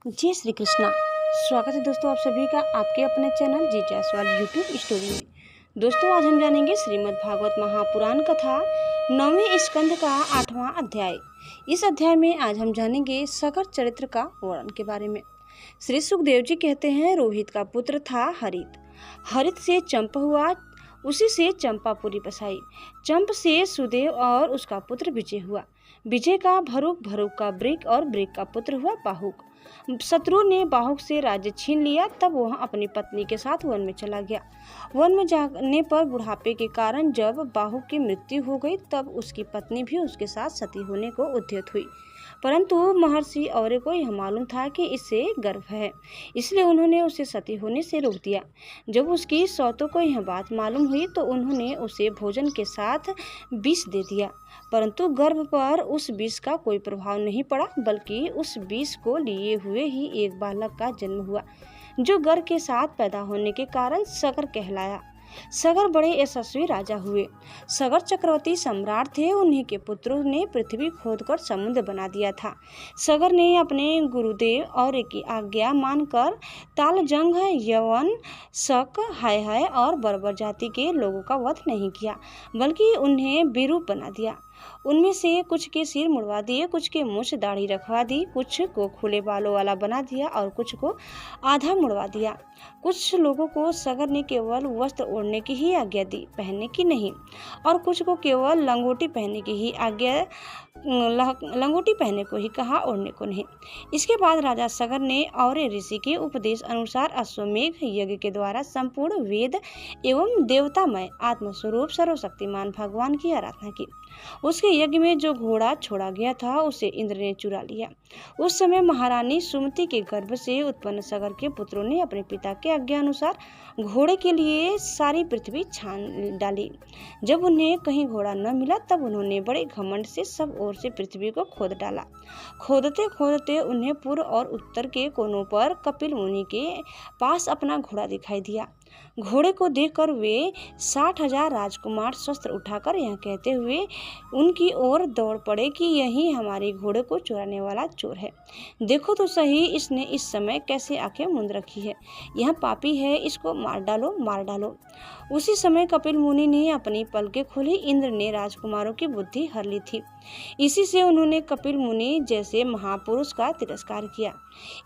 जय श्री कृष्णा। स्वागत है दोस्तों आप सभी का आपके अपने चैनल जी जायसवाल यूट्यूब स्टोरी में। दोस्तों आज हम जानेंगे श्रीमद् भागवत महापुराण कथा 9वें स्कंद का 8वां अध्याय। इस अध्याय में आज हम जानेंगे सगर चरित्र का वर्णन के बारे में। श्री सुखदेव जी कहते हैं, रोहित का पुत्र था हरित, हरित से चंप हुआ, उसी से चंपापुरी बसाई, चंप से सुदेव और उसका पुत्र विजय हुआ, विजय का भरुक, भरुक का ब्रिक और ब्रिक का पुत्र हुआ बाहुक। शत्रु ने बाहुक से राज्य छीन लिया, तब वह अपनी पत्नी के साथ वन में चला गया। वन में जाने पर बुढ़ापे के कारण जब बाहुक की मृत्यु हो गई, तब उसकी पत्नी भी उसके साथ सती होने को उद्यत हुई, परंतु महर्षि औरे को यह मालूम था कि इससे गर्भ है, इसलिए उन्होंने उसे सती होने से रोक दिया। जब उसकी सौतों को यह बात मालूम हुई तो उन्होंने उसे भोजन के साथ विष दे दिया, परंतु गर्भ पर उस विष का कोई प्रभाव नहीं पड़ा, बल्कि उस विष को लिए हुए ही एक बालक का जन्म हुआ, जो गर्भ के साथ पैदा होने के कारण सगर कहलाया। सगर बड़े यशस्वी राजा हुए। सगर चक्रवर्ती सम्राट थे। उन्हीं के पुत्रों ने पृथ्वी खोदकर समुद्र बना दिया था। सगर ने अपने गुरुदेव और की आज्ञा मानकर तालजंग, यवन, शक, हाय हाय और बर्बर जाति के लोगों का वध नहीं किया, बल्कि उन्हें विरूप बना दिया। उनमें से कुछ के सिर मुड़वा दिए, कुछ के मूछ दाढ़ी रखवा दी, कुछ को खुले बालों वाला बना दिया और कुछ को आधा मुड़वा दिया। कुछ लोगों को सगर ने केवल वस्त्र ओढ़ने की ही आज्ञा दी, पहनने की नहीं, और कुछ को केवल लंगोटी पहनने की ही आज्ञा, लंगोटी पहनने को ही कहा, ओढ़ने को नहीं। इसके बाद राजा सगर ने औरे ऋषि के उपदेश अनुसार अश्वमेघ यज्ञ के द्वारा संपूर्ण वेद एवं देवतामय आत्मस्वरूप सर्वशक्तिमान भगवान की आराधना की। उसके यज्ञ में जो घोड़ा छोड़ा गया था उसे इंद्र ने चुरा लिया। उस समय महारानी सुमति के गर्भ से उत्पन्न सगर के पुत्रों ने अपने पिता के आज्ञा अनुसार घोड़े के लिए सारी पृथ्वी छान डाली। जब उन्हें कहीं घोड़ा न मिला, तब उन्होंने बड़े घमंड से सब ओर से पृथ्वी को खोद डाला। खोदते खोदते उन्हें पूर्व और उत्तर के कोनों पर कपिल मुनि के पास अपना घोड़ा दिखाई दिया। घोड़े को देखकर वे 60,000 राजकुमार शस्त्र उठाकर यह कहते हुए उनकी ओर दौड़ पड़े कि यही हमारे घोड़े को चुराने वाला चोर है। देखो तो सही, इसने इस समय कैसे आंखें मूंद रखी है। यह पापी है, इसको मार डालो, मार डालो। उसी समय कपिल मुनि ने अपनी पलकें खोली। इंद्र ने राजकुमारों की बुद्धि हर ली थी। इसी से उन्होंने कपिल मुनि जैसे महापुरुष का तिरस्कार किया।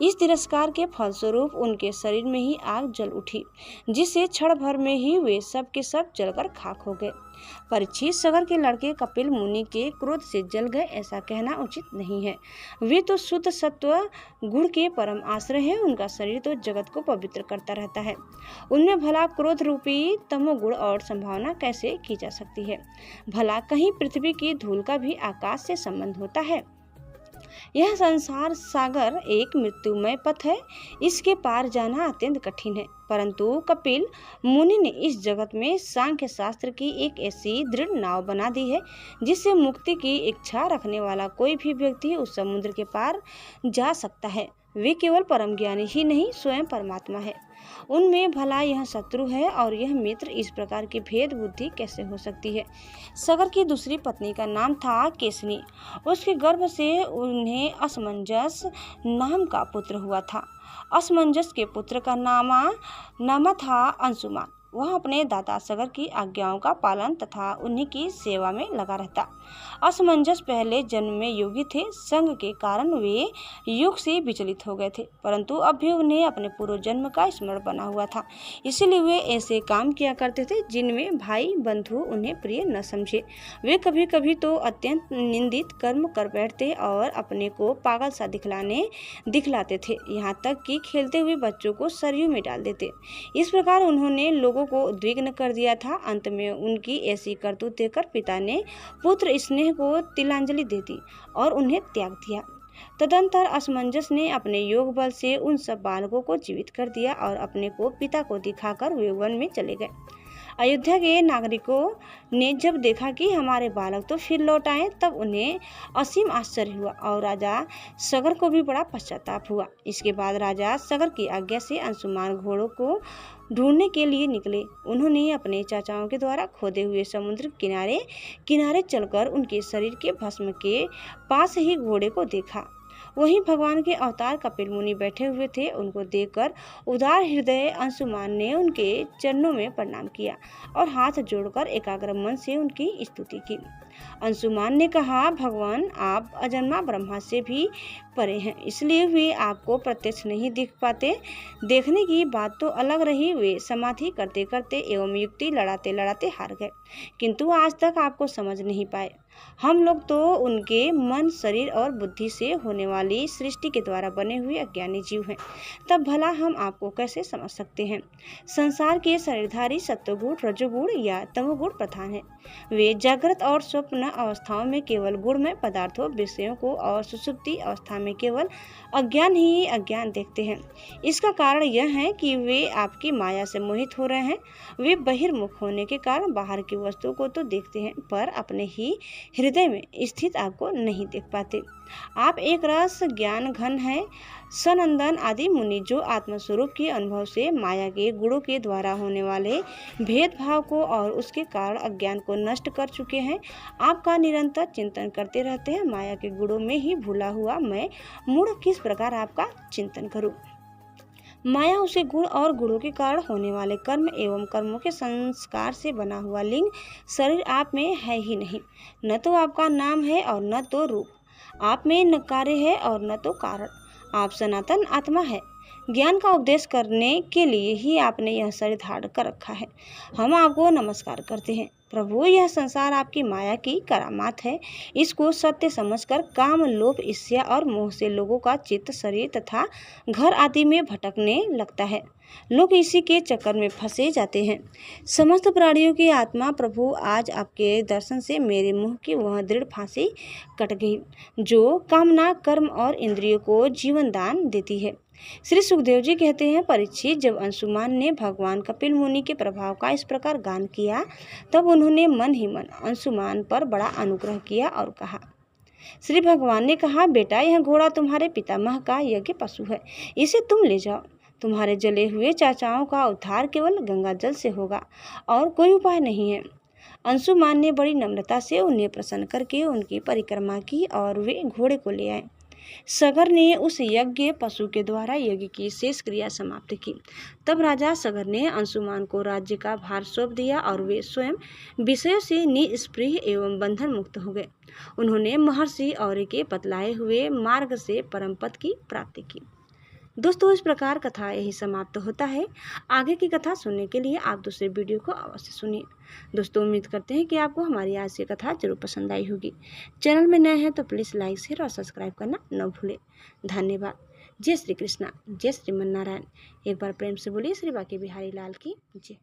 इस तिरस्कार के फलस्वरूप उनके शरीर में ही आग जल उठी, जिससे क्षण भर में ही वे सब के सब जलकर खाक हो गए। परीक्षित, सगर के लड़के कपिल मुनि के क्रोध से जल गए ऐसा कहना उचित नहीं है। वे तो शुद्ध सत्व गुण के परम आश्रय हैं। उनका शरीर तो जगत को पवित्र करता रहता है। उनमें भला क्रोध रूपी तमोगुण और संभावना कैसे की जा सकती है? भला कहीं पृथ्वी की धूल का भी आकाश से संबंध होता है? यह संसार सागर एक मृत्युमय पथ है, इसके पार जाना अत्यंत कठिन है। परंतु कपिल मुनि ने इस जगत में सांख्य शास्त्र की एक ऐसी दृढ़ नाव बना दी है, जिससे मुक्ति की इच्छा रखने वाला कोई भी व्यक्ति उस समुद्र के पार जा सकता है। वे केवल परम ज्ञानी ही नहीं, स्वयं परमात्मा है। उनमें भला यह शत्रु है और यह मित्र, इस प्रकार की भेद बुद्धि कैसे हो सकती है? सगर की दूसरी पत्नी का नाम था केसनी। उसके गर्भ से उन्हें असमंजस नाम का पुत्र हुआ था। असमंजस के पुत्र का नाम था अंशुमान। वह अपने दादा सगर की आज्ञाओं का पालन तथा उन्हीं की सेवा में लगा रहता। असमंजस पहले जन्म में योगी थे। संग के कारण वे योग से विचलित हो गए थे, परंतु अब भी उन्हें अपने पूर्व जन्म का स्मरण बना हुआ था। इसीलिए वे ऐसे काम किया करते थे जिनमें भाई बंधु उन्हें प्रिय न समझे। वे कभी कभी तो अत्यंत निंदित कर्म कर बैठते और अपने को पागल सा दिखलाते थे, यहाँ तक कि खेलते हुए बच्चों को सरयू में डाल देते। इस प्रकार उन्होंने लोगों को उद्विग्न कर दिया था। अंत में उनकी ऐसी करतूत देखकर पिता ने पुत्र स्नेह को तिलांजलि दे दी और उन्हें त्याग दिया। तदंतर असमंजस ने अपने योग बल से उन सब बालकों को जीवित कर दिया और अपने को पिता को दिखाकर वे वन में चले गए। अयोध्या के नागरिकों ने जब देखा कि हमारे बालक तो फिर लौट आए, तब उन्हें असीम आश्चर्य हुआ और राजा सगर को भी बड़ा पश्चाताप हुआ। इसके बाद राजा सगर की आज्ञा से अंशुमान घोड़ों को ढूंढने के लिए निकले। उन्होंने अपने चाचाओं के द्वारा खोदे हुए समुद्र किनारे चलकर उनके शरीर के भस्म के पास ही घोड़े को देखा। वहीं भगवान के अवतार कपिल मुनि बैठे हुए थे। उनको देखकर उदार हृदय अंशुमान ने उनके चरणों में प्रणाम किया और हाथ जोड़कर एकाग्र मन से उनकी स्तुति की। अंशुमान ने कहा, भगवान आप अजन्मा ब्रह्मा से भी परे हैं, इसलिए वे आपको प्रत्यक्ष नहीं दिख पाते। देखने की बात तो अलग रही, वे समाधि करते करते एवं युक्ति लड़ाते लड़ाते हार गए, किंतु आज तक आपको समझ नहीं पाए। हम लोग तो उनके मन, शरीर और बुद्धि से होने वाली सृष्टि के द्वारा बने हुए अज्ञानी जीव हैं, तब भला हम आपको कैसे समझ सकते हैं। संसार के शरीरधारी सत्वगुण, रजोगुण या तमोगुण प्रधान है। वे जागृत और स्वप्न अवस्थाओं में केवल गुणमय पदार्थों, विषयों को और सुषुप्ति अवस्था में केवल अज्ञान ही अज्ञान देखते हैं। इसका कारण यह है कि वे आपकी माया से मोहित हो रहे हैं। वे बहिर्मुख होने के कारण बाहर की वस्तु को तो देखते हैं, पर अपने ही हृदय में स्थित आपको नहीं देख पाते। आप एक रस ज्ञान घन है। सनंदन आदि मुनि जो आत्मस्वरूप के अनुभव से माया के गुणों के द्वारा होने वाले भेदभाव को और उसके कारण अज्ञान को नष्ट कर चुके हैं, आपका निरंतर चिंतन करते रहते हैं। माया के गुणों में ही भूला हुआ मैं मूढ़ किस प्रकार आपका चिंतन करूं। माया उसे गुण और गुणों के कारण होने वाले कर्म एवं कर्मों के संस्कार से बना हुआ लिंग शरीर आप में है ही नहीं। न तो आपका नाम है और न तो रूप। आप में न कार्य है और न तो कारण। आप सनातन आत्मा है। ज्ञान का उपदेश करने के लिए ही आपने यह शरीर धारण कर रखा है। हम आपको नमस्कार करते हैं प्रभु। यह संसार आपकी माया की करामात है। इसको सत्य समझकर काम, लोभ, ईर्ष्या और मोह से लोगों का चित्त शरीर तथा घर आदि में भटकने लगता है। लोग इसी के चक्कर में फंसे जाते हैं। समस्त प्राणियों की आत्मा प्रभु, आज आपके दर्शन से मेरे मुंह की वह दृढ़ फांसी कट गई जो कामना, कर्म और इंद्रियों को जीवन दान देती है। श्री सुखदेव जी कहते हैं, परीक्षित, जब अंशुमान ने भगवान कपिल मुनि के प्रभाव का इस प्रकार गान किया, तब उन्होंने मन ही मन अंशुमान पर बड़ा अनुग्रह किया और कहा। श्री भगवान ने कहा, बेटा, यह घोड़ा तुम्हारे पितामह का यज्ञ पशु है, इसे तुम ले जाओ। तुम्हारे जले हुए चाचाओं का उद्धार केवल गंगा जल से होगा और कोई उपाय नहीं है। अंशुमान ने बड़ी नम्रता से उन्हें प्रसन्न करके उनकी परिक्रमा की और वे घोड़े को ले आए। सगर ने उस यज्ञ पशु के द्वारा यज्ञ की शेष क्रिया समाप्त की। तब राजा सगर ने अंशुमान को राज्य का भार सौंप दिया और वे स्वयं विषयों से निस्पृह एवं बंधन मुक्त हो गए। उन्होंने महर्षि औरी के बतलाए हुए मार्ग से परम पद की प्राप्ति की। दोस्तों, इस प्रकार कथा यही समाप्त होता है। आगे की कथा सुनने के लिए आप दूसरे वीडियो को अवश्य सुनिए। दोस्तों, उम्मीद करते हैं कि आपको हमारी आज की कथा जरूर पसंद आई होगी। चैनल में नए हैं तो प्लीज़ लाइक, शेयर और सब्सक्राइब करना न भूलें। धन्यवाद। जय श्री कृष्णा, जय श्रीमन नारायण। एक बार प्रेम से बोलिए श्री बांके बिहारी लाल की जय।